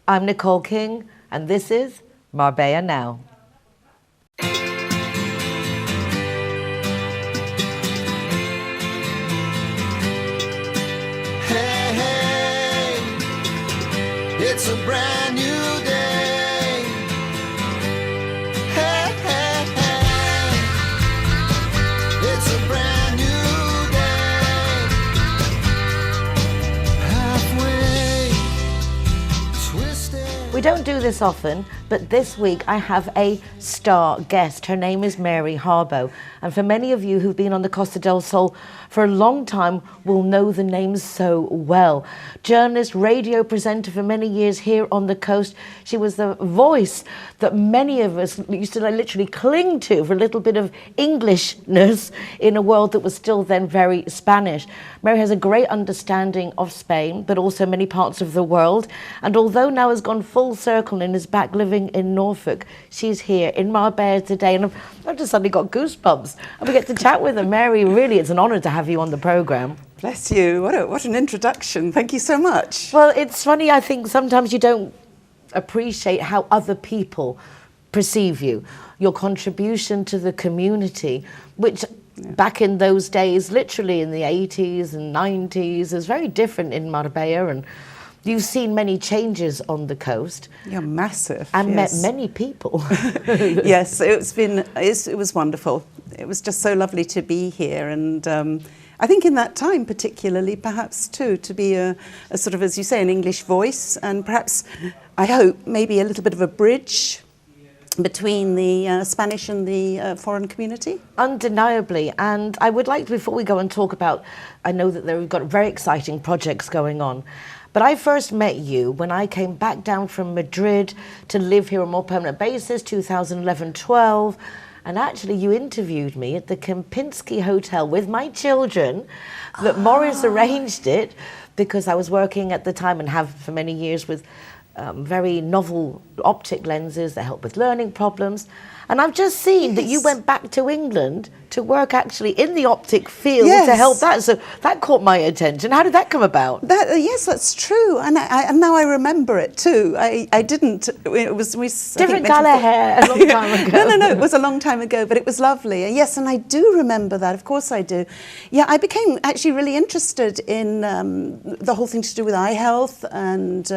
I'm Nicole King, and this is Marbella Now. It's a brand new day. Hey, hey, hey. It's a brand new day. Halfway twisted. We don't do this often, but this week I have a star guest. Her name is Mary Harboe, and for many of you who've been on the Costa del Sol for a long time will know the name so well. Journalist, radio presenter for many years here on the coast. She was the voice that many of us used to literally cling to for a little bit of Englishness in a world that was still then very Spanish. Mary has a great understanding of Spain, but also many parts of the world. And although now has gone full circle and is back living in Norfolk, she's here in Marbella today. And I've just suddenly got goosebumps. And we get to chat with her. Mary, really, it's an honour to have you on the programme. Bless you. What an introduction. Thank you so much. Well, it's funny, I think sometimes you don't appreciate how other people perceive you. Your contribution to the community, which back in those days, literally in the 80s and 90s, is very different in Marbella, and you've seen many changes on the coast. Yeah, massive. And yes. met many people. Yes, it was wonderful. It was just so lovely to be here, and I think in that time particularly, perhaps too, to be a sort of, as you say, an English voice, and perhaps, I hope, maybe a little bit of a bridge between the Spanish and the foreign community? Undeniably. And I would like to, before we go and talk about, I know that we've got very exciting projects going on, but I first met you when I came back down from Madrid to live here on a more permanent basis, 2011-12, and actually you interviewed me at the Kempinski Hotel with my children, that Morris arranged it because I was working at the time and have for many years with very novel optic lenses that help with learning problems. And I've just seen that you went back to England to work actually in the optic field to help that. So that caught my attention. How did that come about? Yes, that's true. And now I remember it too. I didn't. It was different colour hair a long time ago. No. It was a long time ago, but it was lovely. Yes, and I do remember that. Of course I do. Yeah, I became actually really interested in the whole thing to do with eye health and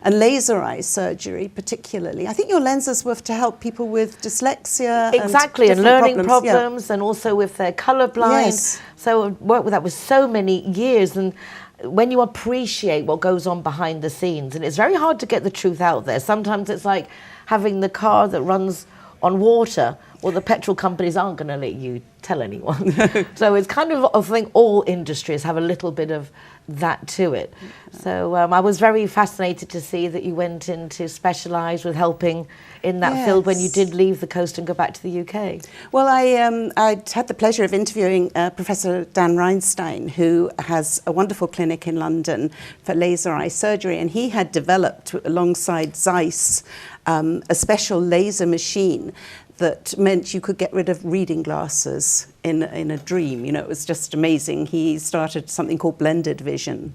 laser eye surgery, particularly. I think your lenses were to help people with dyslexia. Exactly, and learning problems, yeah. and also if they're colourblind. Yes. So I worked with that for so many years, and when you appreciate what goes on behind the scenes, and it's very hard to get the truth out there. Sometimes it's like having the car that runs on water, well, the petrol companies aren't going to let you tell anyone. So it's kind of, I think all industries have a little bit of that to it. So I was very fascinated to see that you went in to specialise with helping in that field when you did leave the coast and go back to the UK. Well, I had the pleasure of interviewing Professor Dan Reinstein, who has a wonderful clinic in London for laser eye surgery, and he had developed alongside Zeiss a special laser machine that meant you could get rid of reading glasses in a dream. You know, it was just amazing. He started something called blended vision,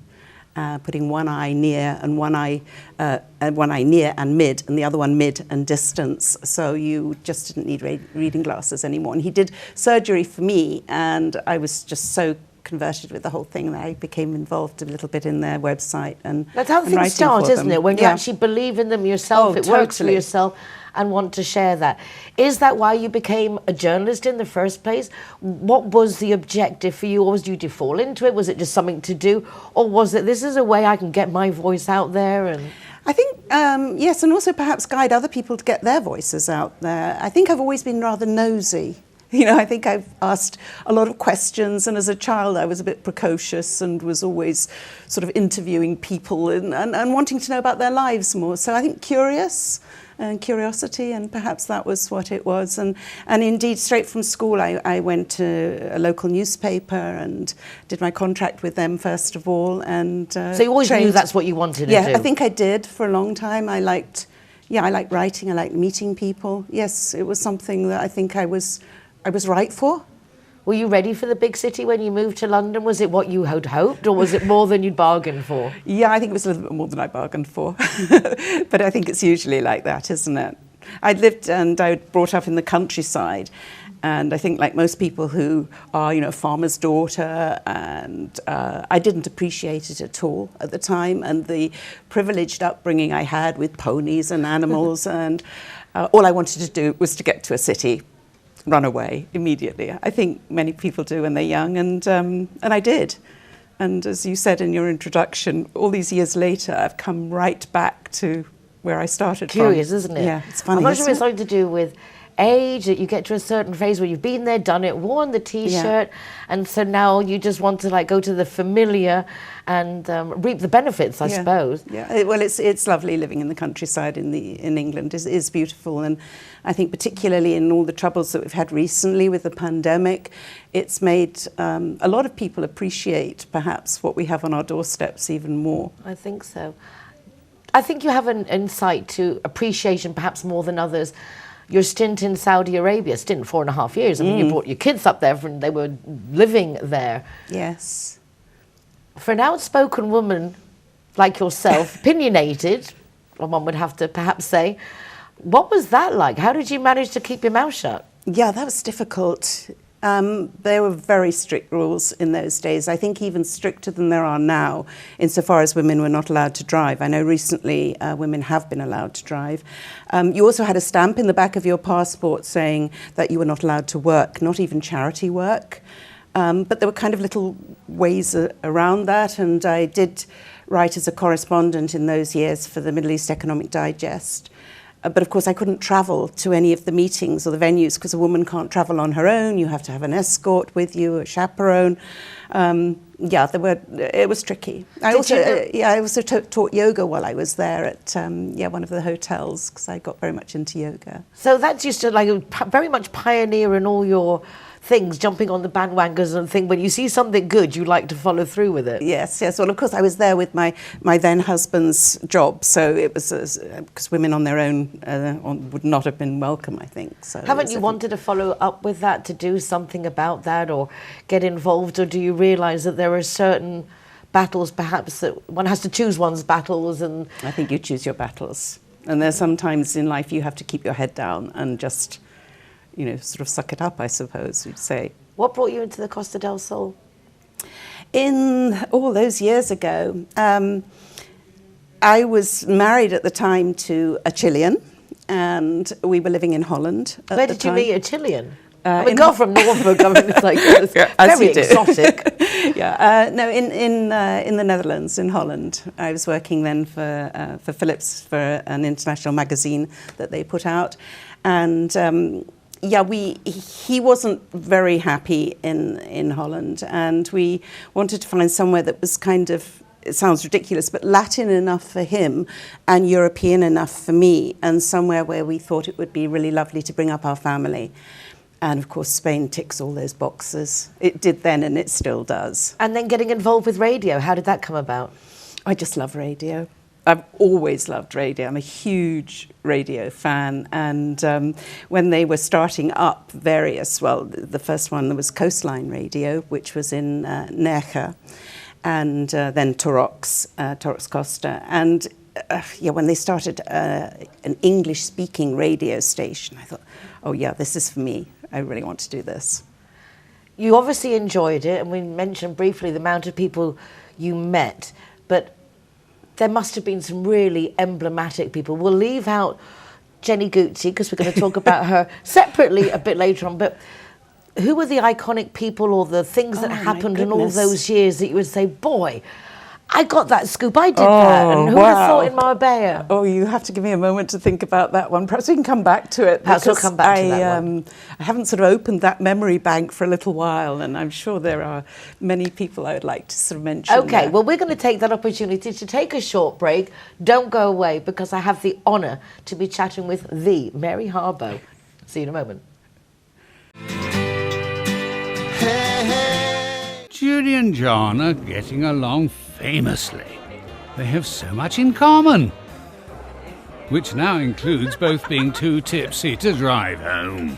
putting one eye near and one eye near and mid, and the other one mid and distance. So you just didn't need reading glasses anymore. And he did surgery for me, and I was just so converted with the whole thing that I became involved a little bit in their website and that's how things start, isn't it? When you actually believe in them yourself, it works for yourself and want to share that. Is that why you became a journalist in the first place? What was the objective for you? Or did you fall into it? Was it just something to do? Or was it, this is a way I can get my voice out there? And I think, yes, and also perhaps guide other people to get their voices out there. I think I've always been rather nosy. You know, I think I've asked a lot of questions, and as a child I was a bit precocious and was always sort of interviewing people and wanting to know about their lives more. So I think curious and curiosity, and perhaps that was what it was. And indeed, straight from school, I went to a local newspaper and did my contract with them first of all. And so you always knew that's what you wanted to do? Yeah, I think I did for a long time. I liked writing, I liked meeting people. Yes, it was something that I think I was right for. Were you ready for the big city when you moved to London? Was it what you had hoped, or was it more than you'd bargained for? Yeah, I think it was a little bit more than I bargained for. But I think it's usually like that, isn't it? I lived and I was brought up in the countryside. And I think like most people who are, you know, a farmer's daughter, and I didn't appreciate it at all at the time. And the privileged upbringing I had with ponies and animals, and all I wanted to do was to get to a city, run away immediately. I think many people do when they're young, and I did. And as you said in your introduction, all these years later, I've come right back to where I started from. Curious, isn't it? Yeah, it's funny. I'm not sure it's something to do with age, that you get to a certain phase where you've been there, done it, worn the T-shirt, and so now you just want to like go to the familiar and reap the benefits, I suppose. Yeah, well, it's lovely living in the countryside in England. Is beautiful, and I think particularly in all the troubles that we've had recently with the pandemic, it's made a lot of people appreciate perhaps what we have on our doorsteps even more. I think so. I think you have an insight to appreciation perhaps more than others. Your stint in Saudi Arabia, 4.5 years. I mean, you brought your kids up there and they were living there. Yes. For an outspoken woman like yourself, opinionated, one would have to perhaps say, what was that like? How did you manage to keep your mouth shut? Yeah, that was difficult. There were very strict rules in those days. I think even stricter than there are now, insofar as women were not allowed to drive. I know recently women have been allowed to drive. You also had a stamp in the back of your passport saying that you were not allowed to work, not even charity work. But there were kind of little ways around that, and I did write as a correspondent in those years for the Middle East Economic Digest. But of course I couldn't travel to any of the meetings or the venues because a woman can't travel on her own. You have to have an escort with you, a chaperone. It was tricky. I also taught yoga while I was there at one of the hotels because I got very much into yoga. So that's just very much pioneer in all your things, jumping on the bandwagons and thing. When you see something good, you like to follow through with it. Yes. Well, of course, I was there with my then husband's job, so it was because women on their own would not have been welcome, I think. So haven't you wanted to follow up with that, to do something about that, or get involved, or do you realise that there are certain battles, perhaps that one has to choose one's battles? And I think you choose your battles, and there's sometimes in life you have to keep your head down and just, sort of suck it up, I suppose you'd say. What brought you into the Costa del Sol? In all those years ago, I was married at the time to a Chilean, and we were living in Holland at Where the did time. you meet a Chilean? A girl from Norfolk, I mean, it's like very exotic. In the Netherlands, in Holland. I was working then for Philips, for an international magazine that they put out, and he wasn't very happy in Holland, and we wanted to find somewhere that was kind of, it sounds ridiculous, but Latin enough for him and European enough for me, and somewhere where we thought it would be really lovely to bring up our family. And of course, Spain ticks all those boxes. It did then, and it still does. And then getting involved with radio, how did that come about? I just love radio. I've always loved radio. I'm a huge radio fan. And when they were starting up the first one was Coastline Radio, which was in Nerja, and then Torrox Costa. And when they started an English-speaking radio station, I thought, oh yeah, this is for me. I really want to do this. You obviously enjoyed it, and we mentioned briefly the amount of people you met, but there must have been some really emblematic people. We'll leave out Jenny Gucci because we're going to talk about her separately a bit later on, but who were the iconic people or the things that happened in all those years that you would say, boy, I got that scoop, I did that, and who would have thought in Marbella? Oh, you have to give me a moment to think about that one. Perhaps we can come back to it. Perhaps we'll come back to that one. I haven't sort of opened that memory bank for a little while, and I'm sure there are many people I would like to sort of mention. Okay, there. well, we're going to take that opportunity to take a short break. Don't go away, because I have the honour to be chatting with the Mary Harboe. See you in a moment. Judy and John are getting along famously. They have so much in common, which now includes both being too tipsy to drive home.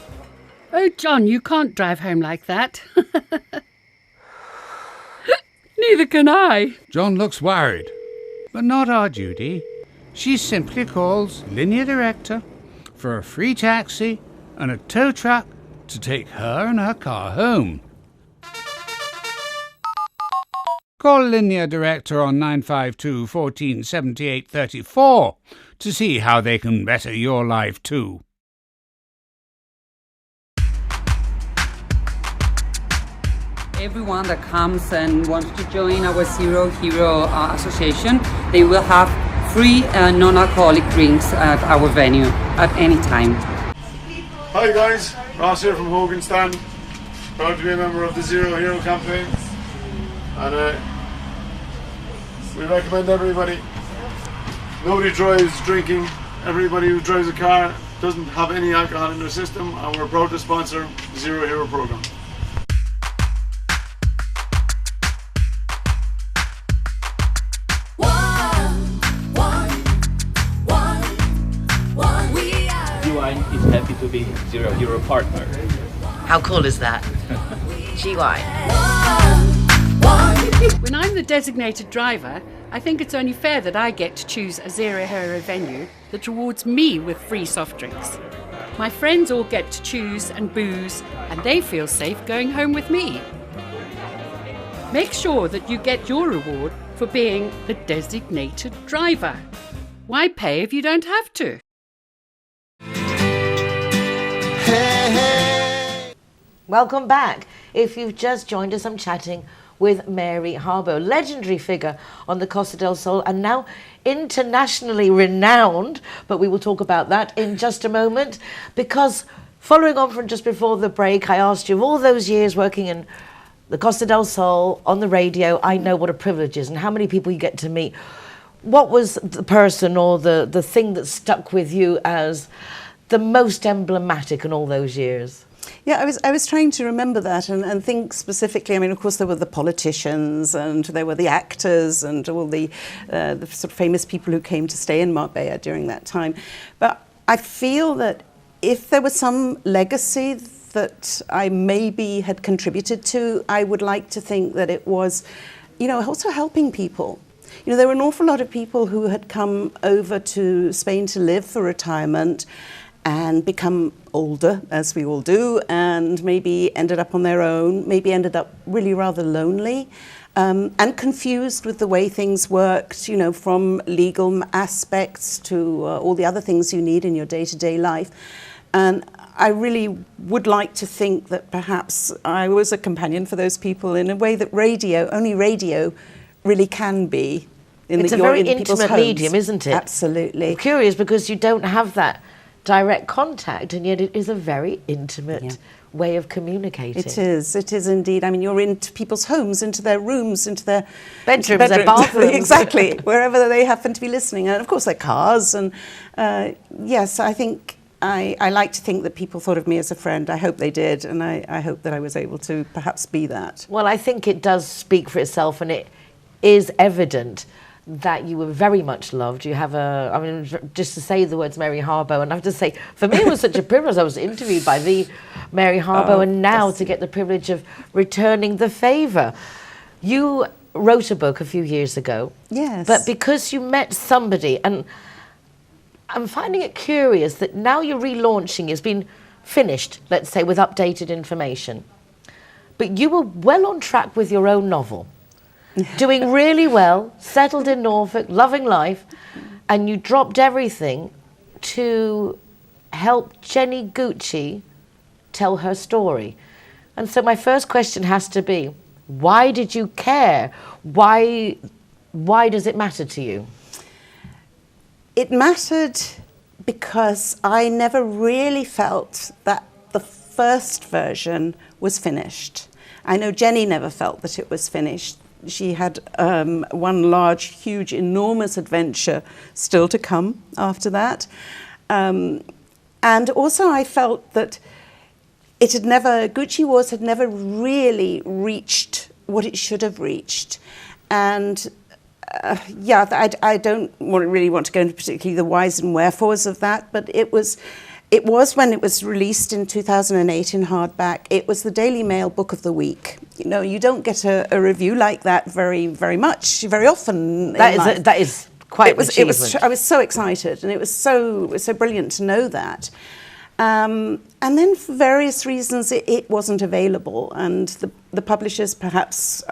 Oh, John, you can't drive home like that. Neither can I. John looks worried, but not our Judy. She simply calls Linear Director for a free taxi and a tow truck to take her and her car home. Call Linear Director on 952 14 78 34 to see how they can better your life too. Everyone that comes and wants to join our Zero Hero Association, they will have free non-alcoholic drinks at our venue at any time. Hi guys, Ross here from Hogan Stand. Proud to be a member of the Zero Hero campaign. And we recommend everybody. Nobody drives drinking. Everybody who drives a car doesn't have any alcohol in their system, and we're proud to sponsor the Zero Hero program. GY is happy to be Zero Hero partner. How cool is that? GY. When I'm the designated driver, I think it's only fair that I get to choose a Zero Hero venue that rewards me with free soft drinks. My friends all get to choose and booze, and they feel safe going home with me. Make sure that you get your reward for being the designated driver. Why pay if you don't have to? Welcome back. If you've just joined us, I'm chatting with Mary Harboe, legendary figure on the Costa del Sol and now internationally renowned, but we will talk about that in just a moment, because following on from just before the break, I asked you, of all those years working in the Costa del Sol on the radio, I know what a privilege is and how many people you get to meet. What was the person or the thing that stuck with you as the most emblematic in all those years? Yeah, I was trying to remember that and think specifically. I mean, of course, there were the politicians and there were the actors and all the sort of famous people who came to stay in Marbella during that time. But I feel that if there was some legacy that I maybe had contributed to, I would like to think that it was, also helping people. There were an awful lot of people who had come over to Spain to live for retirement and become older, as we all do, and maybe ended up on their own, maybe ended up really rather lonely and confused with the way things worked, from legal aspects to all the other things you need in your day-to-day life. And I really would like to think that perhaps I was a companion for those people in a way that only radio really can be. It's a very intimate medium, isn't it? Absolutely. I'm curious because you don't have that direct contact, and yet it is a very intimate way of communicating. It is indeed. I mean, you're into people's homes, into their rooms, into their bedrooms, their bathrooms. Exactly, wherever they happen to be listening. And of course, their cars. And yes, I think I like to think that people thought of me as a friend. I hope they did, and I hope that I was able to perhaps be that. Well, I think it does speak for itself, and it is evident that you were very much loved. You have just to say the words Mary Harboe, and I have to say, for me it was such a privilege. I was interviewed by the Mary Harboe, and now to get the privilege of returning the favour. You wrote a book a few years ago. Yes. But because you met somebody, and I'm finding it curious that now you're relaunching, it's been finished, let's say, with updated information. But you were well on track with your own novel. Doing really well, settled in Norfolk, loving life, and you dropped everything to help Jenny Gucci tell her story. And so my first question has to be, why did you care? Why does it matter to you? It mattered because I never really felt that the first version was finished. I know Jenny never felt that it was finished. She had one large, huge, enormous adventure still to come after that. And also I felt that Gucci Wars had never really reached what it should have reached. And I don't really want to go into particularly the whys and wherefores of that, but it was It was when it was released in 2008 in hardback. It was the Daily Mail Book of the Week. You know, you don't get a review like that very often. That is quite an achievement. I was so excited, and it was so brilliant to know that. And then for various reasons, it wasn't available, and the publishers perhaps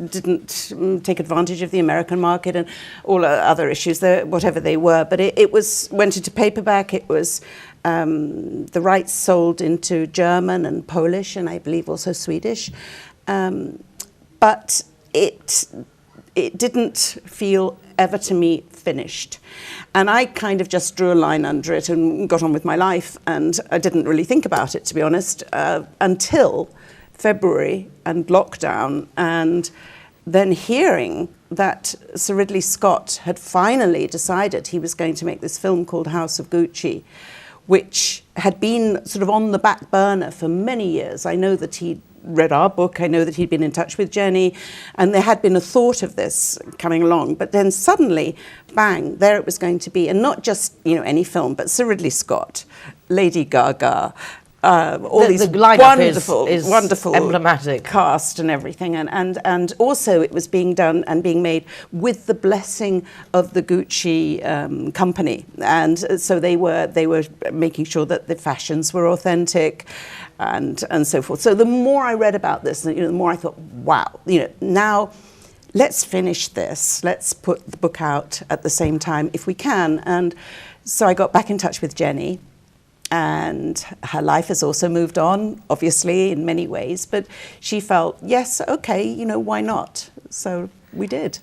didn't take advantage of the American market and all other issues, whatever they were. But it went into paperback. It was the rights sold into German and Polish, and I believe also Swedish. But it didn't feel ever to me finished. And I kind of just drew a line under it and got on with my life, and I didn't really think about it, to be honest, until February and lockdown, and then hearing that Sir Ridley Scott had finally decided he was going to make this film called House of Gucci, which had been sort of on the back burner for many years. I know that he'd read our book, I know that he'd been in touch with Jenny, and there had been a thought of this coming along, but then suddenly, bang, there it was going to be, and not just, you know, any film, but Sir Ridley Scott, Lady Gaga, all these wonderful emblematic cast and everything, and also it was being done and being made with the blessing of the Gucci company, and so they were making sure that the fashions were authentic, and so forth. So the more I read about this, you know, the more I thought, wow, you know, now let's finish this. Let's put the book out at the same time if we can. And so I got back in touch with Jenny. And her life has also moved on, obviously, in many ways. But she felt, yes, okay, you know, why not? So we did.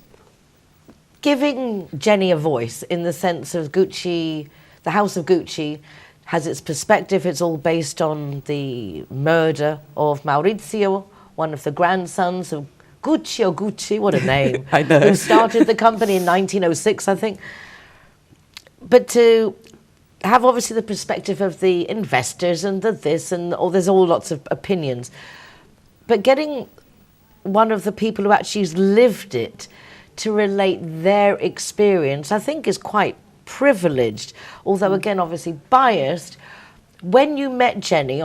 Giving Jenny a voice in the sense of Gucci, the House of Gucci has its perspective. It's all based on the murder of Maurizio, one of the grandsons of Gucci, what a name. I know. Who started the company in 1906, I think. But to have obviously the perspective of the investors and the this and all, there's all lots of opinions. But getting one of the people who actually lived it to relate their experience, I think is quite privileged, although again, obviously biased. When you met Jenny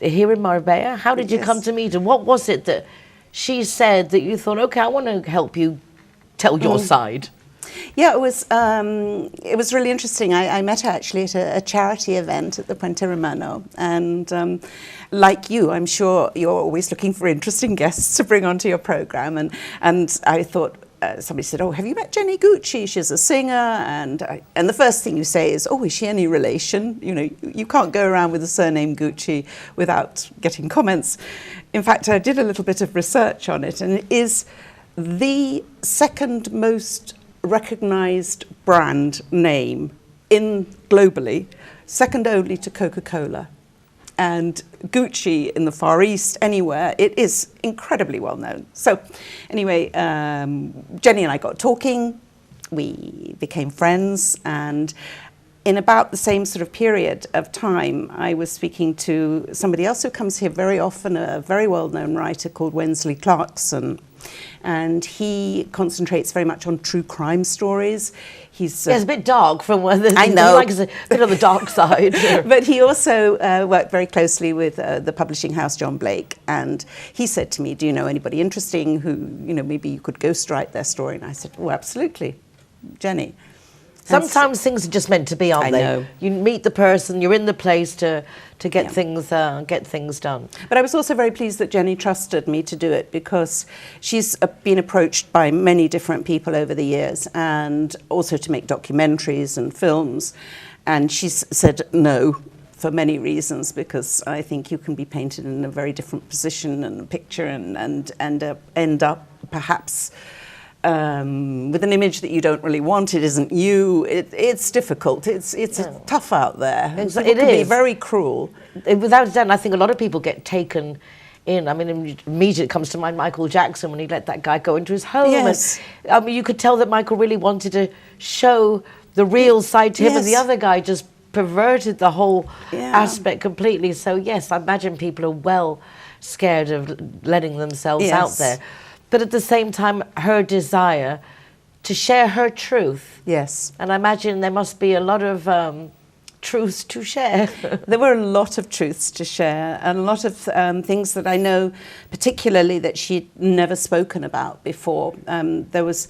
here in Marbella, how did you come to meet her? What was it that she said that you thought, okay, I want to help you tell your side? Yeah, it was really interesting. I met her actually at a charity event at the Puente Romano, and like you, I'm sure you're always looking for interesting guests to bring onto your program, and I thought, somebody said, oh, have you met Jenny Gucci? She's a singer. And the first thing you say is, oh, is she any relation? You know, you can't go around with the surname Gucci without getting comments. In fact, I did a little bit of research on it, and it is the second most recognized brand name globally, second only to Coca-Cola. And Gucci in the Far East, anywhere, it is incredibly well known. So anyway, Jenny and I got talking, we became friends, and in about the same sort of period of time, I was speaking to somebody else who comes here very often, a very well-known writer called Wensley Clarkson, and he concentrates very much on true crime stories. He's it's a bit dark from where I know. He likes a bit on the dark side. But he also worked very closely with the publishing house John Blake, and he said to me, do you know anybody interesting who, you know, maybe you could ghostwrite their story? And I said, oh, absolutely, Jenny. Sometimes things are just meant to be, aren't they? I know. You meet the person, you're in the place to get things done. But I was also very pleased that Jenny trusted me to do it, because she's been approached by many different people over the years, and also to make documentaries and films. And she's said no for many reasons, because I think you can be painted in a very different position and picture and end up perhaps with an image that you don't really want. It isn't you. It's difficult. It's tough out there. It can be very cruel. Without a doubt, I think a lot of people get taken in. I mean, immediately comes to mind Michael Jackson when he let that guy go into his home. Yes. And, I mean, you could tell that Michael really wanted to show the real side to him, and the other guy just perverted the whole aspect completely. So yes, I imagine people are well scared of letting themselves out there. But at the same time, her desire to share her truth. Yes. And I imagine there must be a lot of truths to share. There were a lot of truths to share and a lot of things that I know particularly that she'd never spoken about before. There was,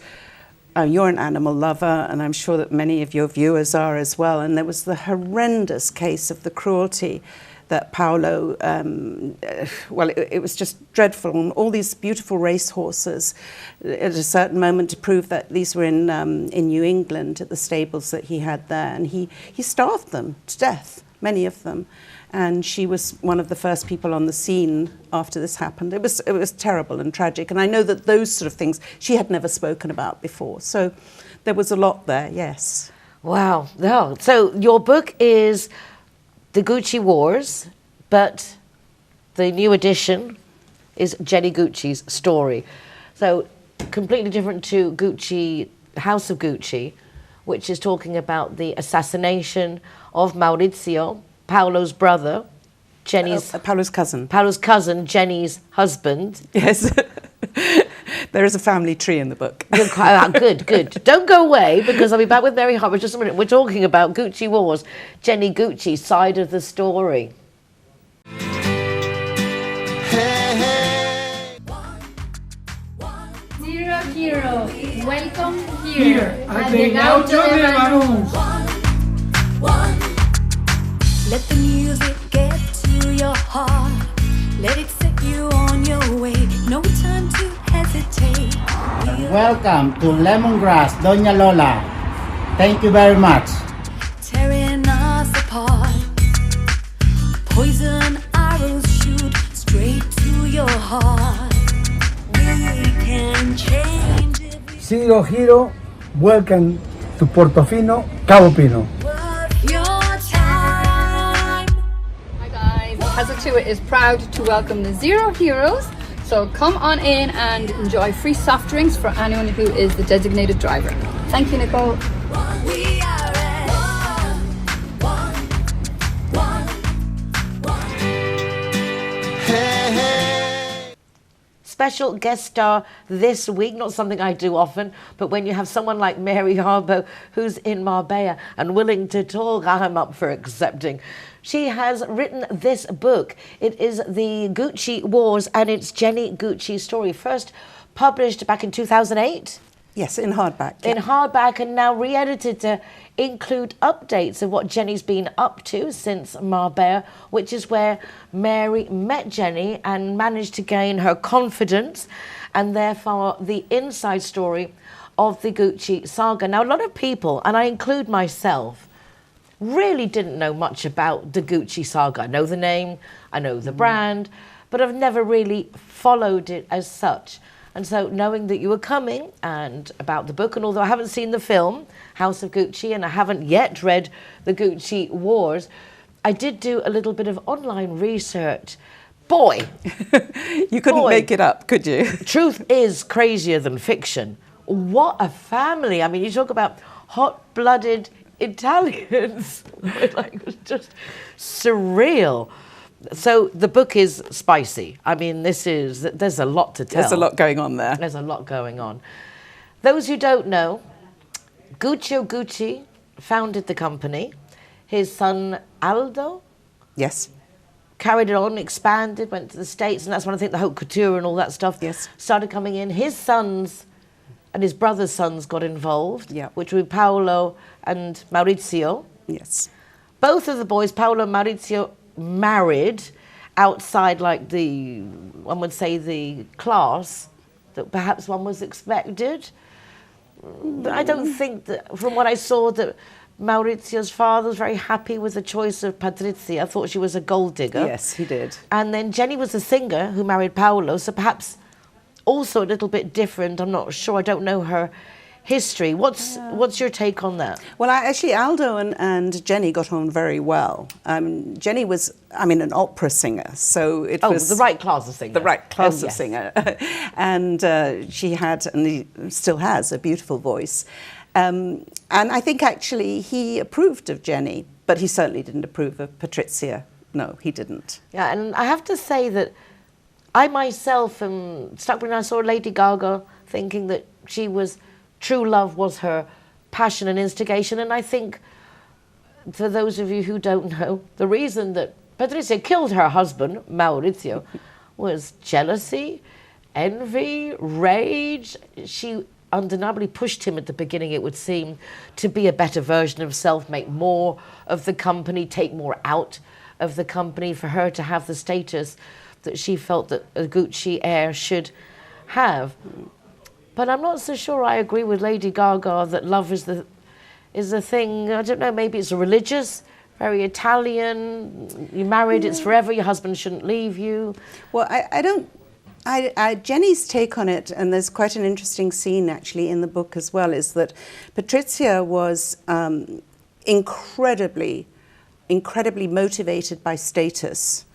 you're an animal lover, and I'm sure that many of your viewers are as well, and there was the horrendous case of the cruelty that Parole, it was just dreadful. And all these beautiful racehorses at a certain moment to prove that these were in New England at the stables that he had there. And he starved them to death, many of them. And she was one of the first people on the scene after this happened. It was terrible and tragic. And I know that those sort of things she had never spoken about before. So there was a lot there, yes. Wow. No. So your book is The Gucci Wars, but the new edition is Jenny Gucci's story. So completely different to Gucci, House of Gucci, which is talking about the assassination of Maurizio, Paolo's brother, Jenny's... Paolo's cousin. Paolo's cousin, Jenny's husband. Yes. There is a family tree in the book. Good. Don't go away, because I'll be back with Mary Harboe just a minute. We're talking about Gucci Wars, Jenny Gucci's side of the story. Zero Hero, welcome here at the Gaucho de Banús. Let the music get to your heart. Let it set you on your way. No time to hesitate. Welcome to Lemongrass, Doña Lola. Thank you very much. Tearing us apart. Poison arrows shoot straight to your heart. We can change it. Zero Hero, welcome to Portofino, Cabo Pino. Kazatua is proud to welcome the Zero Heroes, so come on in and enjoy free soft drinks for anyone who is the designated driver. Thank you, Nicole. Special guest star this week, not something I do often, but when you have someone like Mary Harboe who's in Marbella and willing to talk, I'm up for accepting. She has written this book. It is The Gucci Wars, and it's Jenny Gucci's story. First published back in 2008. Yes, in hardback. In hardback, and now re-edited to include updates of what Jenny's been up to since Marbella, which is where Mary met Jenny and managed to gain her confidence, and therefore the inside story of the Gucci saga. Now, a lot of people, and I include myself, really didn't know much about the Gucci saga. I know the name, I know the brand, but I've never really followed it as such. And so knowing that you were coming and about the book, and although I haven't seen the film, House of Gucci, and I haven't yet read The Gucci Wars, I did do a little bit of online research. Boy! You couldn't make it up, could you? Truth is crazier than fiction. What a family. I mean, you talk about hot-blooded Italians. Like, it was just surreal. So the book is spicy. I mean, there's a lot to tell. There's a lot going on there. There's a lot going on. Those who don't know, Guccio Gucci founded the company. His son Aldo, yes, carried it on, expanded, went to the States, and that's when I think the haute couture and all that stuff started coming in. His sons and his brother's sons got involved, which were Paolo and Maurizio. Yes. Both of the boys, Paolo and Maurizio, married outside, like one would say, the class that perhaps one was expected. But I don't think that, from what I saw, that Maurizio's father was very happy with the choice of Patrizia. I thought she was a gold digger. Yes, he did. And then Jenny was a singer who married Paolo, so perhaps also a little bit different. I'm not sure. I don't know her history. What's your take on that? Well, actually, Aldo and Jenny got on very well. Jenny was, an opera singer, so it was the right class of singer. The right class of singer, and she had, and he still has, a beautiful voice. And I think actually he approved of Jenny, but he certainly didn't approve of Patrizia. No, he didn't. Yeah, and I have to say that I myself am stuck when I saw Lady Gaga, thinking that true love was her passion and instigation, and I think for those of you who don't know, the reason that Patrizia killed her husband, Maurizio, was jealousy, envy, rage. She undeniably pushed him at the beginning, it would seem, to be a better version of herself, make more of the company, take more out of the company, for her to have the status that she felt that a Gucci heir should have. But I'm not so sure I agree with Lady Gaga that love is the thing. I don't know, maybe it's religious, very Italian. You're married, it's forever, your husband shouldn't leave you. Well, I don't... Jenny's take on it, and there's quite an interesting scene actually in the book as well, is that Patrizia was incredibly motivated by status.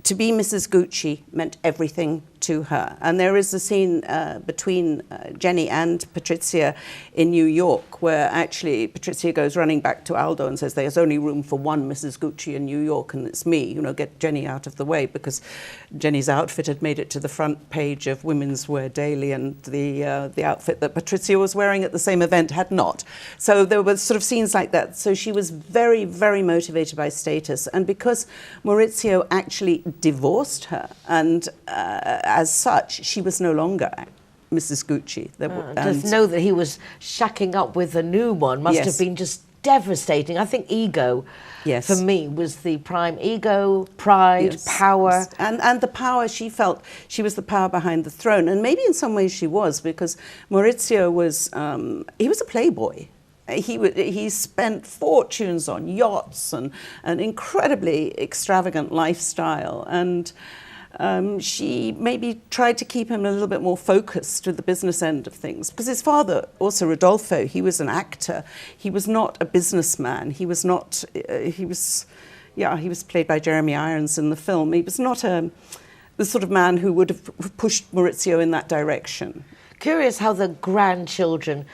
To be Mrs. Gucci meant everything to her. And there is a scene between Jenny and Patrizia in New York where actually Patrizia goes running back to Aldo and says, there's only room for one Mrs. Gucci in New York, and it's me, you know, get Jenny out of the way, because Jenny's outfit had made it to the front page of Women's Wear Daily, and the outfit that Patrizia was wearing at the same event had not. So there were sort of scenes like that. So she was very, very motivated by status. And because Maurizio actually divorced her, and as such, she was no longer Mrs. Gucci. Just know that he was shacking up with a new one must have been just devastating. I think ego, for me, was the prime. Ego, pride, power. And the power, she felt she was the power behind the throne. And maybe in some ways she was, because Maurizio was, he was a playboy. He spent fortunes on yachts and an incredibly extravagant lifestyle, and she maybe tried to keep him a little bit more focused to the business end of things, because his father, also Rodolfo, he was an actor. He was not a businessman. He was not. He was played by Jeremy Irons in the film. He was not the sort of man who would have pushed Maurizio in that direction. Curious how the grandchildren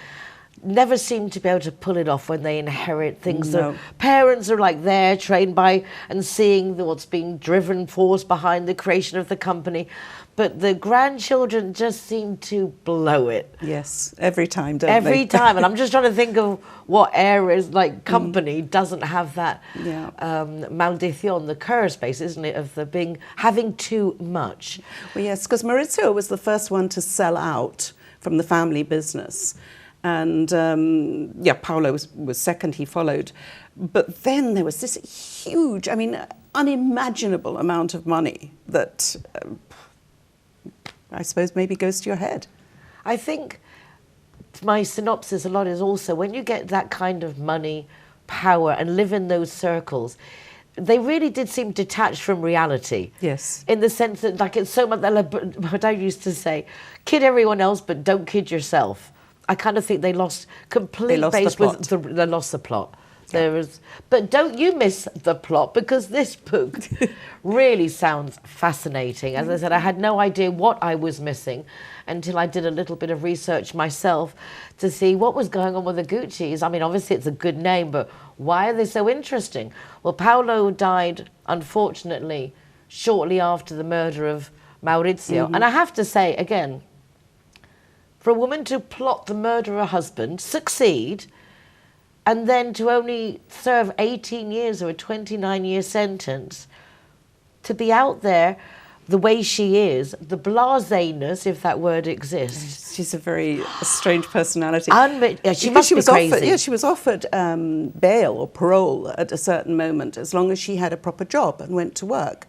never seem to be able to pull it off when they inherit things. No. Their parents are like there, trained by and seeing what's being driven force behind the creation of the company. But the grandchildren just seem to blow it. Yes, every time, don't they? Every time. And I'm just trying to think of what areas, like company, doesn't have that maldición, the curse base, isn't it, of the having too much. Well, yes, because Maurizio was the first one to sell out from the family business. And Paolo was second, he followed. But then there was this huge, unimaginable amount of money that I suppose maybe goes to your head. I think my synopsis a lot is also when you get that kind of money, power, and live in those circles, they really did seem detached from reality. Yes. In the sense that, like, it's so much, what I used to say, kid everyone else, but don't kid yourself. I kind of think they lost complete base with they lost the plot. Yeah. But don't you miss the plot, because this book really sounds fascinating. As I said, I had no idea what I was missing until I did a little bit of research myself to see what was going on with the Guccis. I mean, obviously it's a good name, but why are they so interesting? Well, Paolo died, unfortunately, shortly after the murder of Maurizio. And I have to say, again, for a woman to plot the murder of her husband, succeed, and then to only serve 18 years or a 29-year sentence, to be out there the way she is, the blaseness, if that word exists. She's a very strange personality. She must be crazy. She was offered bail or parole at a certain moment, as long as she had a proper job and went to work.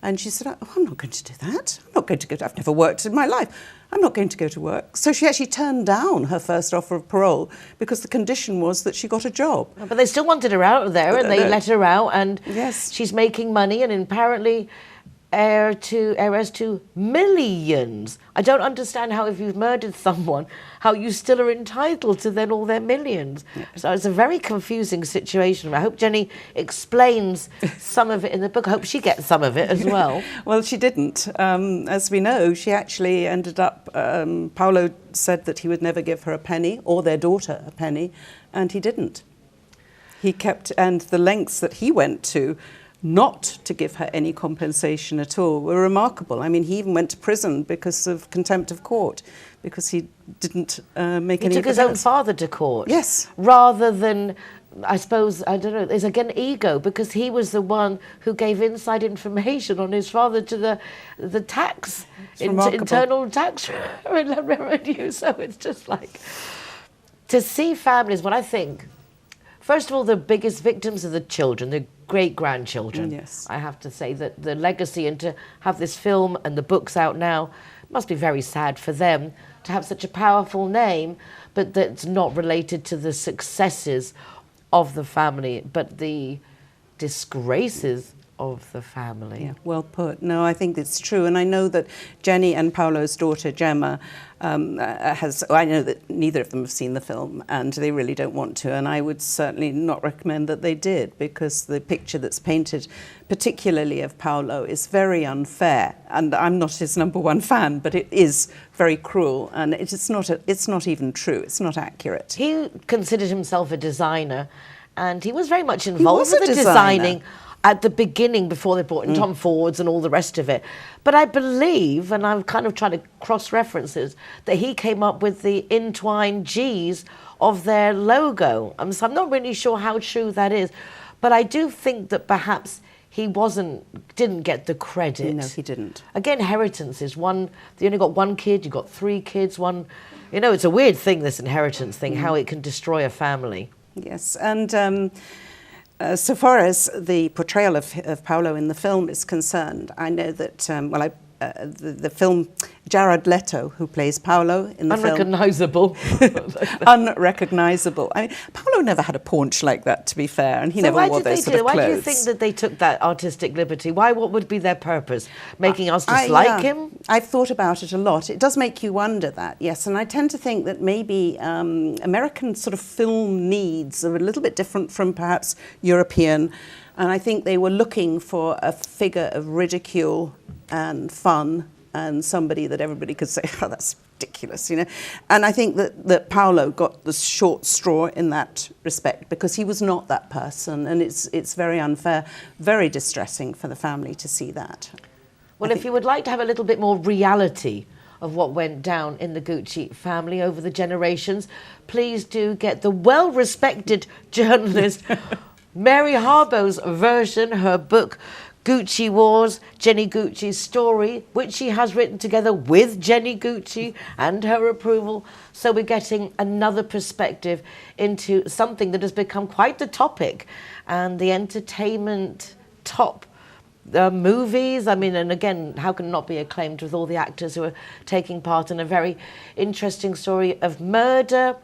And she said, I'm not going to do that. I'm not going to go. I've never worked in my life. I'm not going to go to work. So she actually turned down her first offer of parole because the condition was that she got a job. But they still wanted her out of there, and they let her out, and yes, she's making money, and apparently heiress to millions. I don't understand how, if you've murdered someone, how you still are entitled to then all their millions. Yeah. So it's a very confusing situation. I hope Jenny explains some of it in the book. I hope she gets some of it as well. Well, she didn't. As we know, she actually ended up, Paolo said that he would never give her a penny, or their daughter a penny, and he didn't. He kept, and the lengths that he went to not to give her any compensation at all were remarkable. I mean, he even went to prison because of contempt of court, because he didn't make any. He took his own father to court. Yes. Rather than I suppose, I don't know, is again ego, because he was the one who gave inside information on his father to the tax, internal tax revenue. So it's just like, to see families, what I think, first of all, the biggest victims are the children, the great-grandchildren. Yes. I have to say that the legacy, and to have this film and the books out now, must be very sad for them to have such a powerful name, but that's not related to the successes of the family, but the disgraces of the family. Yeah, well put. No, I think it's true. And I know that Jenny and Paolo's daughter, Gemma, I know that neither of them have seen the film, and they really don't want to. And I would certainly not recommend that they did, because the picture that's painted, particularly of Paolo, is very unfair. And I'm not his #1 fan, but it is very cruel. And it's not even true. It's not accurate. He considered himself a designer, and he was very much involved with the designer. designing at the beginning, before they brought in Tom Fords and all the rest of it. But I believe, and I'm kind of trying to cross-references, that he came up with the entwined G's of their logo. So I'm not really sure how true that is, but I do think that perhaps he didn't get the credit. No, he didn't. Again, inheritances. They only got one kid, you got 3 kids, it's a weird thing, this inheritance thing, how it can destroy a family. Yes, and so far as the portrayal of Paolo in the film is concerned, I know that, the film, Jared Leto, who plays Paolo in the Unrecognisable. Unrecognisable. I mean, Paolo never had a paunch like that, to be fair, and he never wore those sort of clothes. Why do you think that they took that artistic liberty? What would be their purpose? Making us dislike him? I've thought about it a lot. It does make you wonder that, yes, and I tend to think that maybe American sort of film needs are a little bit different from perhaps European, and I think they were looking for a figure of ridicule and fun, and somebody that everybody could say, oh, that's ridiculous, And I think that Paolo got the short straw in that respect, because he was not that person, and it's very unfair, very distressing for the family to see that. Well, if you would like to have a little bit more reality of what went down in the Gucci family over the generations, please do get the well-respected journalist Mary Harboe's version, her book, Gucci Wars, Jenny Gucci's story, which she has written together with Jenny Gucci and her approval. So we're getting another perspective into something that has become quite the topic, and the entertainment top movies. I mean, and again, how can it not be acclaimed with all the actors who are taking part in a very interesting story of murder,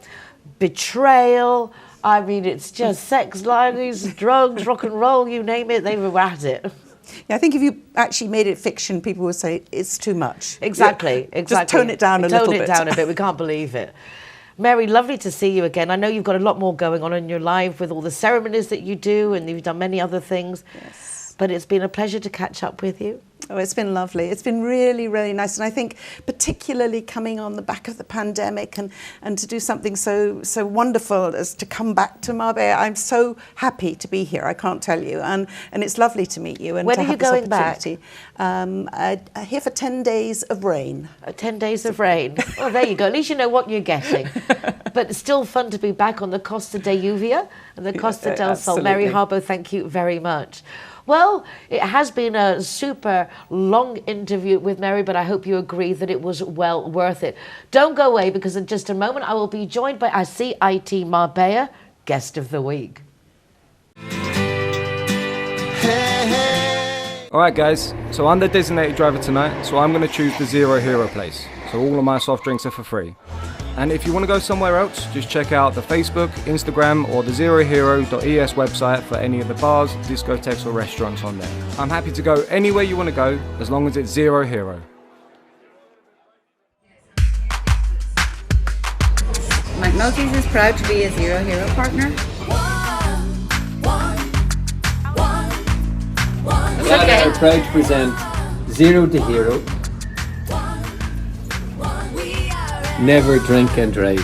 betrayal. I mean, it's just sex, lies, drugs, rock and roll, you name it, they were at it. Yeah, I think if you actually made it fiction, people would say it's too much. Exactly. Just tone it down a little bit. Tone it down a bit, we can't believe it. Mary, lovely to see you again. I know you've got a lot more going on in your life with all the ceremonies that you do, and you've done many other things. Yes. But it's been a pleasure to catch up with you. Oh, it's been lovely. It's been really, really nice. And I think particularly coming on the back of the pandemic and to do something so wonderful as to come back to Marbella, I'm so happy to be here, I can't tell you. And it's lovely to meet you. And when to are you have this going back? I'm here for 10 days of rain. 10 days of rain. Oh, there you go. At least you know what you're getting. But it's still fun to be back on the Costa de Lluvia and the Costa del Sol. Mary Harboe, thank you very much. Well, it has been a super long interview with Mary, but I hope you agree that it was well worth it. Don't go away, because in just a moment I will be joined by our CIT Marbella Guest of the Week. Alright guys, so I'm the designated driver tonight, so I'm going to choose the Zero Hero place. So all of my soft drinks are for free. And if you want to go somewhere else, just check out the Facebook, Instagram or the zerohero.es website for any of the bars, discotheques or restaurants on there. I'm happy to go anywhere you want to go, as long as it's Zero Hero. McNulty's is proud to be a Zero Hero partner. We are proud to present Zero to Hero. Never drink and drive.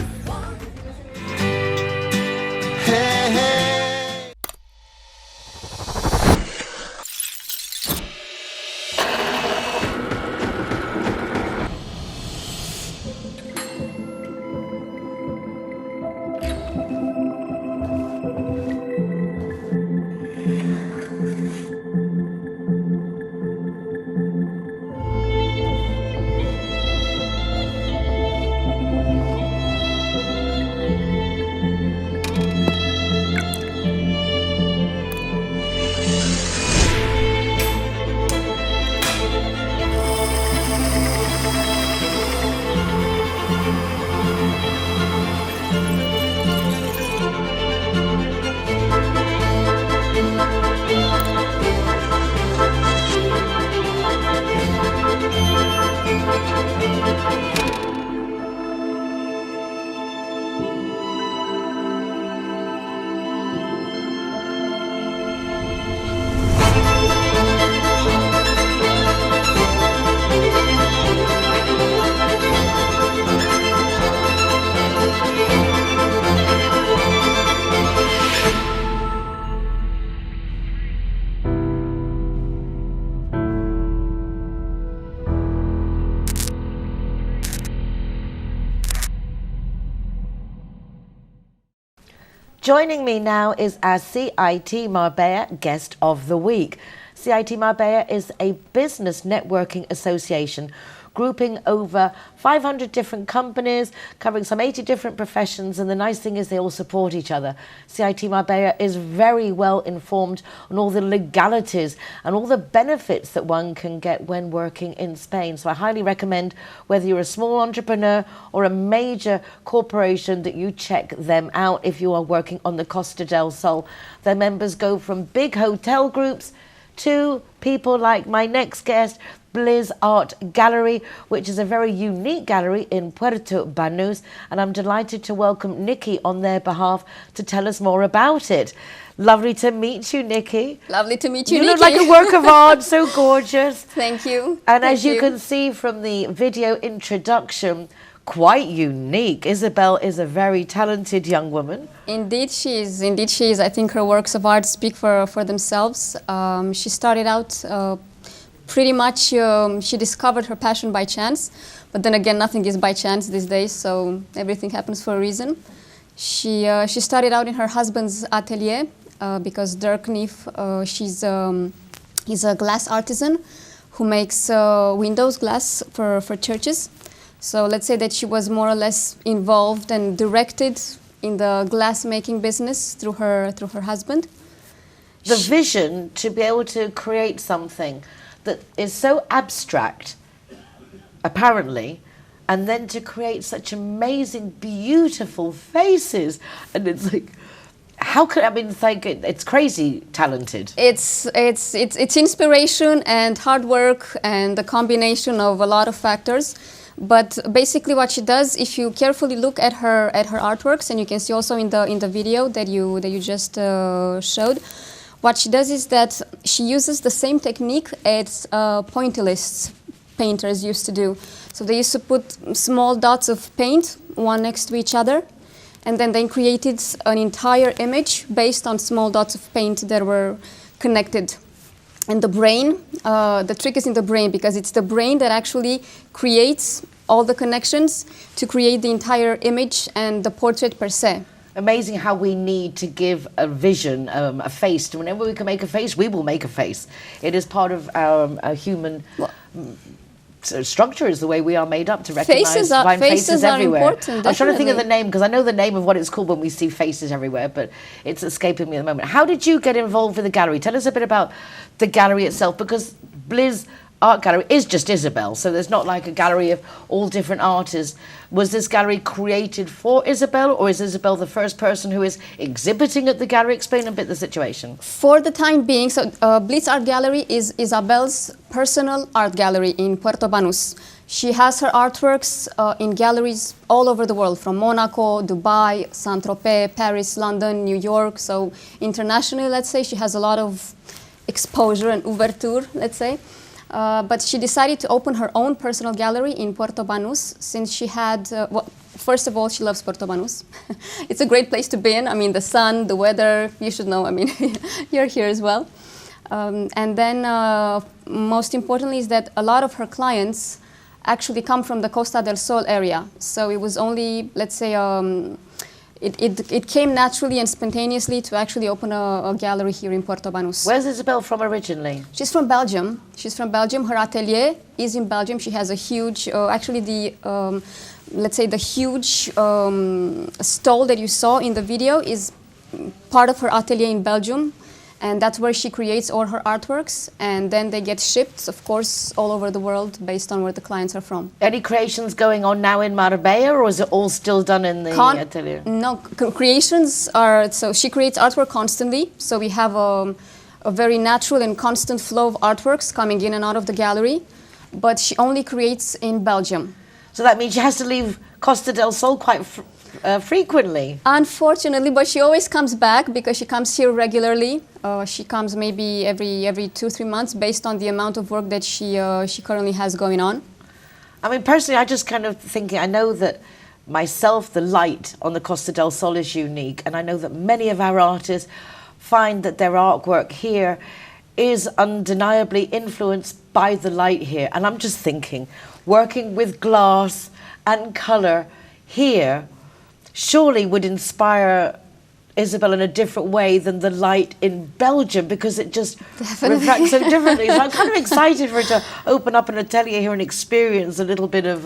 Joining me now is our CIT Marbella Guest of the Week. CIT Marbella is a business networking association grouping over 500 different companies, covering some 80 different professions, and the nice thing is they all support each other. CIT Marbella is very well informed on all the legalities and all the benefits that one can get when working in Spain. So I highly recommend, whether you're a small entrepreneur or a major corporation, that you check them out if you are working on the Costa del Sol. Their members go from big hotel groups to people like my next guest, Blitz Art Gallery, which is a very unique gallery in Puerto Banús, and I'm delighted to welcome Nicky on their behalf to tell us more about it. Lovely to meet you, Nicky. Lovely to meet you, You Nicky. look like a work of art, so gorgeous. Thank you. And Thank as you can see from the video introduction, quite unique. Isabelle is a very talented young woman. Indeed she is. Indeed she is. I think her works of art speak for themselves. She started out pretty much, she discovered her passion by chance, but then again, nothing is by chance these days, so everything happens for a reason. She started out in her husband's atelier because Dirk Neef, he's a glass artisan who makes windows glass for churches. So let's say that she was more or less involved and directed in the glass making business through her husband. The vision to be able to create something that is so abstract, apparently, and then to create such amazing, beautiful faces, and it's like, how could I mean? It's like it's crazy talented. It's inspiration and hard work and a combination of a lot of factors. But basically, what she does, if you carefully look at her artworks, and you can see also in the video that you just showed. What she does is that she uses the same technique as pointillist painters used to do. So they used to put small dots of paint, one next to each other, and then they created an entire image based on small dots of paint that were connected. And the brain, the trick is in the brain, because it's the brain that actually creates all the connections to create the entire image and the portrait per se. Amazing how we need to give a vision, a face. Whenever we can make a face, we will make a face. It is part of our human structure, is the way we are made up to recognize find faces everywhere. Important, I was trying to think of the definitely. name, because I know the name of what it's called when we see faces everywhere, but it's escaping me at the moment. How did you get involved with the gallery? Tell us a bit about the gallery itself, because BLIZZ Art Gallery is just Isabelle, so there's not like a gallery of all different artists. Was this gallery created for Isabelle, or is Isabelle the first person who is exhibiting at the gallery? Explain a bit the situation. For the time being, so Blitz Art Gallery is Isabelle's personal art gallery in Puerto Banús. She has her artworks in galleries all over the world, from Monaco, Dubai, Saint-Tropez, Paris, London, New York. So internationally, let's say, she has a lot of exposure and ouverture, let's say. But she decided to open her own personal gallery in Puerto Banús, since she had, well, first of all, she loves Puerto Banús. It's a great place to be in. I mean, the sun, the weather, you should know, I mean, you're here as well. And then, most importantly, is that a lot of her clients actually come from the Costa del Sol area. So it was only, let's say, it came naturally and spontaneously to actually open a gallery here in Puerto Banús. Where's Isabelle from originally? She's from Belgium. She's from Belgium. Her atelier is in Belgium. She has a huge, actually the, let's say the huge stall that you saw in the video is part of her atelier in Belgium. And that's where she creates all her artworks, and then they get shipped, of course, all over the world based on where the clients are from. Any creations going on now in Marbella, or is it all still done in the atelier? No, creations are, so she creates artwork constantly, so we have a very natural and constant flow of artworks coming in and out of the gallery, but she only creates in Belgium. So that means she has to leave Costa del Sol quite frequently. Unfortunately, but she always comes back because she comes here regularly. She comes maybe every 2-3 months based on the amount of work that she currently has going on. I mean, personally, I just kind of thinking, I know that myself, the light on the Costa del Sol is unique, and I know that many of our artists find that their artwork here is undeniably influenced by the light here. And I'm just thinking, working with glass and colour here surely would inspire Isabelle, in a different way than the light in Belgium, because it just refracts so differently. So I'm kind of excited for her to open up an atelier here and experience a little bit of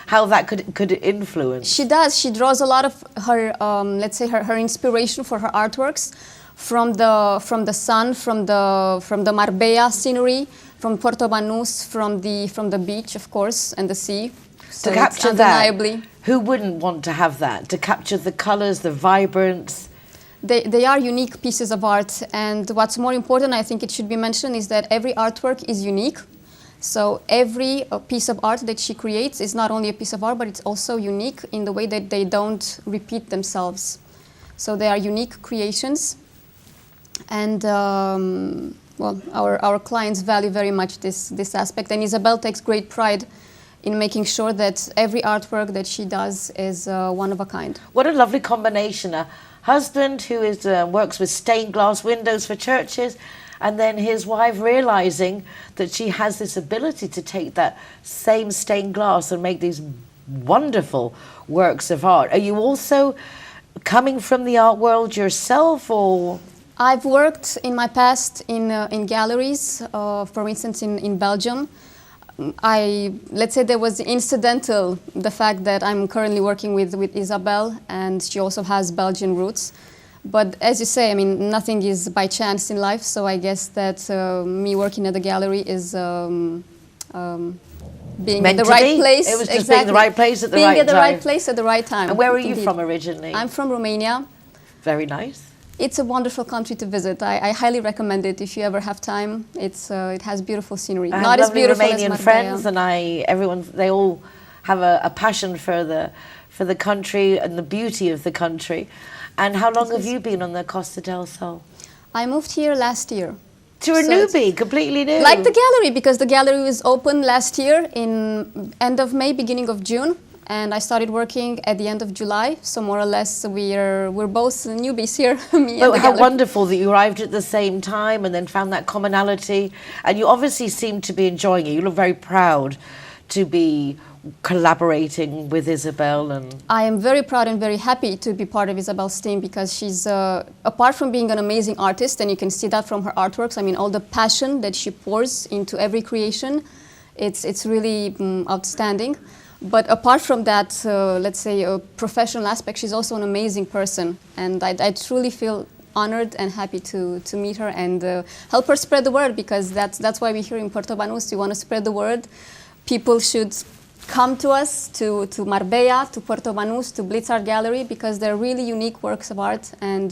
how that could influence. She does. She draws a lot of her, let's say, her inspiration for her artworks from the sun, from the Marbella scenery, from Puerto Banús, from the beach, of course, and the sea. So to capture undeniably. that, who wouldn't want to have that? To capture the colours, the vibrance. They are unique pieces of art, and what's more important, I think it should be mentioned, is that every artwork is unique. So every piece of art that she creates is not only a piece of art, but it's also unique in the way that they don't repeat themselves. So they are unique creations, and well, our clients value very much this aspect, and Isabelle takes great pride in making sure that every artwork that she does is one of a kind. What a lovely combination. A husband who is, works with stained glass windows for churches, and then his wife realizing that she has this ability to take that same stained glass and make these wonderful works of art. Are you also coming from the art world yourself, or? I've worked in my past in galleries, for instance in Belgium. Let's say there was incidental, the fact that I'm currently working with Isabelle, and she also has Belgian roots. But as you say, I mean, nothing is by chance in life, so I guess that me working at the gallery is being Meant at the to right be. place. It was just exactly. being the right place at the being right at the time. right place at the right time. And where are you Indeed. from originally? I'm from Romania. Very nice. It's a wonderful country to visit. I highly recommend it if you ever have time. It has beautiful scenery. I Not have as beautiful Romanian as friends, Marbella. and they all have a passion for the country and the beauty of the country. And how long have you been on the Costa del Sol? I moved here last year. To a So newbie, completely new. Like the gallery, because the gallery was open last year in end of May, beginning of June. And I started working at the end of July, so more or less we're both newbies here. Me and But the how gallery. wonderful that you arrived at the same time and then found that commonality. And you obviously seem to be enjoying it. You look very proud to be collaborating with Isabelle. And I am very proud and very happy to be part of Isabelle's team, because she's, apart from being an amazing artist, and you can see that from her artworks, I mean, all the passion that she pours into every creation, it's really outstanding. But apart from that, let's say, a professional aspect, she's also an amazing person. And I truly feel honored and happy to meet her and help her spread the word, because that's why we're here in Puerto Banús. We want to spread the word. People should come to us, to Marbella, to Puerto Banús, to Blitz Art Gallery, because they're really unique works of art. And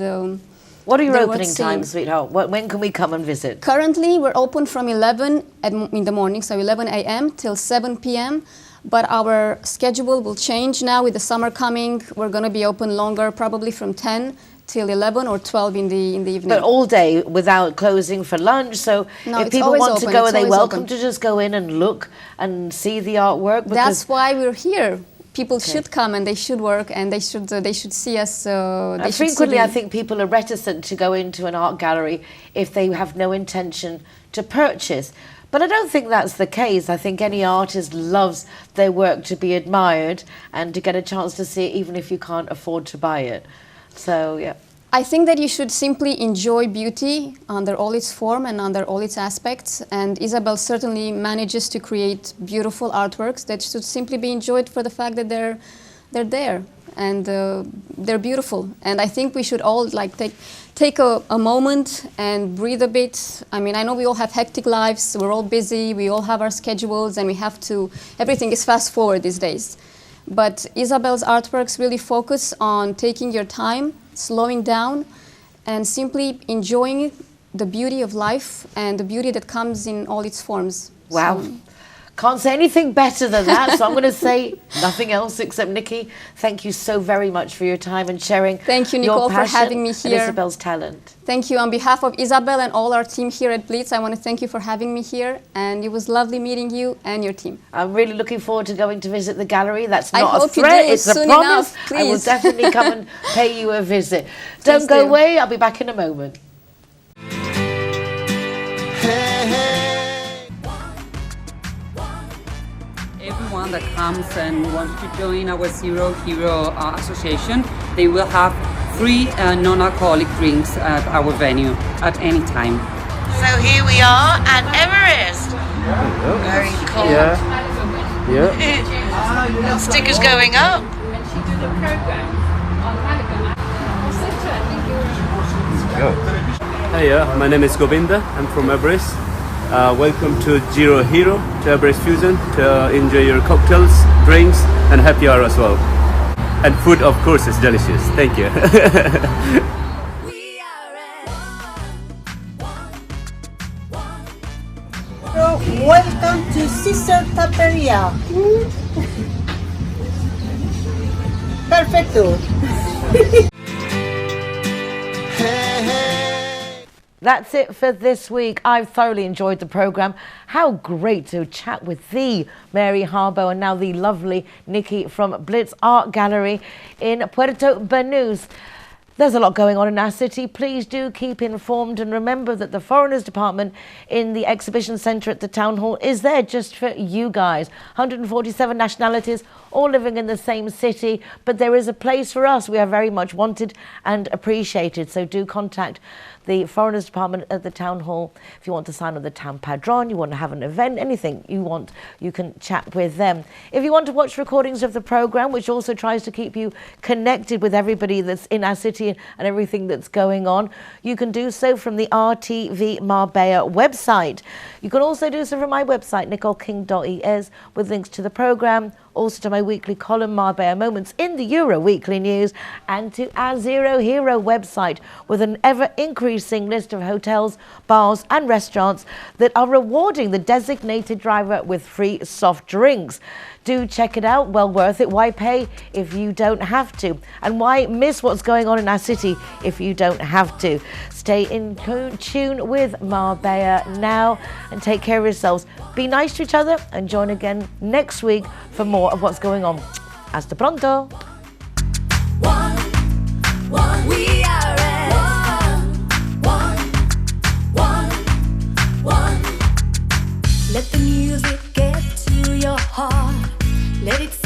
what are your they're worth opening seeing. times, sweetheart? When can we come and visit? Currently, we're open from 11 in the morning, so 11 a.m. till 7 p.m. But our schedule will change now with the summer coming. We're going to be open longer, probably from 10 till 11 or 12 in the evening. But all day without closing for lunch. So No, if it's people always want to open. go, It's are they always welcome open. to just go in and look and see the artwork? That's why we're here. People should come and they should work and they should see us. They should see frequently, I the- think people are reticent to go into an art gallery if they have no intention to purchase. But I don't think that's the case. I think any artist loves their work to be admired and to get a chance to see it, even if you can't afford to buy it. So, yeah. I think that you should simply enjoy beauty under all its form and under all its aspects. And Isabelle certainly manages to create beautiful artworks that should simply be enjoyed for the fact that they're there and they're beautiful. And I think we should all take a moment and breathe a bit. I mean, I know we all have hectic lives. We're all busy. We all have our schedules, and we have to. Everything is fast forward these days. But Isabelle's artworks really focus on taking your time, slowing down, and simply enjoying the beauty of life and the beauty that comes in all its forms. Wow. So, Can't say anything better than that, so I'm going to say nothing else except, Nicky, thank you so very much for your time and sharing thank you, your Nicole, for passion having me and here. Isabelle's talent. Thank you. On behalf of Isabelle and all our team here at Blitz, I want to thank you for having me here, and it was lovely meeting you and your team. I'm really looking forward to going to visit the gallery. That's I not a hope you threat, do it's a soon promise. enough, I will please. definitely come and pay you a visit. Don't Please go do. away, I'll be back in a moment. Everyone that comes and wants to join our Zero Hero Association, they will have free non-alcoholic drinks at our venue at any time. So here we are at Everest. Very cool. Yeah. Stickers going up. Hiya, my name is Govinda. I'm from Everest. Welcome to Zero Hero, to Everest Fusion, to enjoy your cocktails, drinks, and happy hour as well. And food, of course, is delicious. Thank you. Welcome to Sister Taperia. Perfecto. That's it for this week. I've thoroughly enjoyed the programme. How great to chat with the Mary Harboe and now the lovely Nicky from Blitz Art Gallery in Puerto Banús. There's a lot going on in our city. Please do keep informed and remember that the Foreigners Department in the Exhibition Centre at the Town Hall is there just for you guys. 147 nationalities, all living in the same city, but there is a place for us. We are very much wanted and appreciated, so do contact the Foreigners Department at the Town Hall. If you want to sign on the Town Padron, you want to have an event, anything you want, you can chat with them. If you want to watch recordings of the programme, which also tries to keep you connected with everybody that's in our city and everything that's going on, you can do so from the RTV Marbella website. You can also do so from my website, nicoleking.es, with links to the programme, also to my weekly column, Marbella Moments, in the Euro Weekly News, and to our Zero Hero website with an ever-increasing list of hotels, bars and restaurants that are rewarding the designated driver with free soft drinks. Do check it out, well worth it. Why pay if you don't have to? And why miss what's going on in our city if you don't have to? Stay in tune with Marbella Now and take care of yourselves. Be nice to each other and join again next week for more of what's going on. Hasta pronto. We are one. Let the music get to your heart. Let it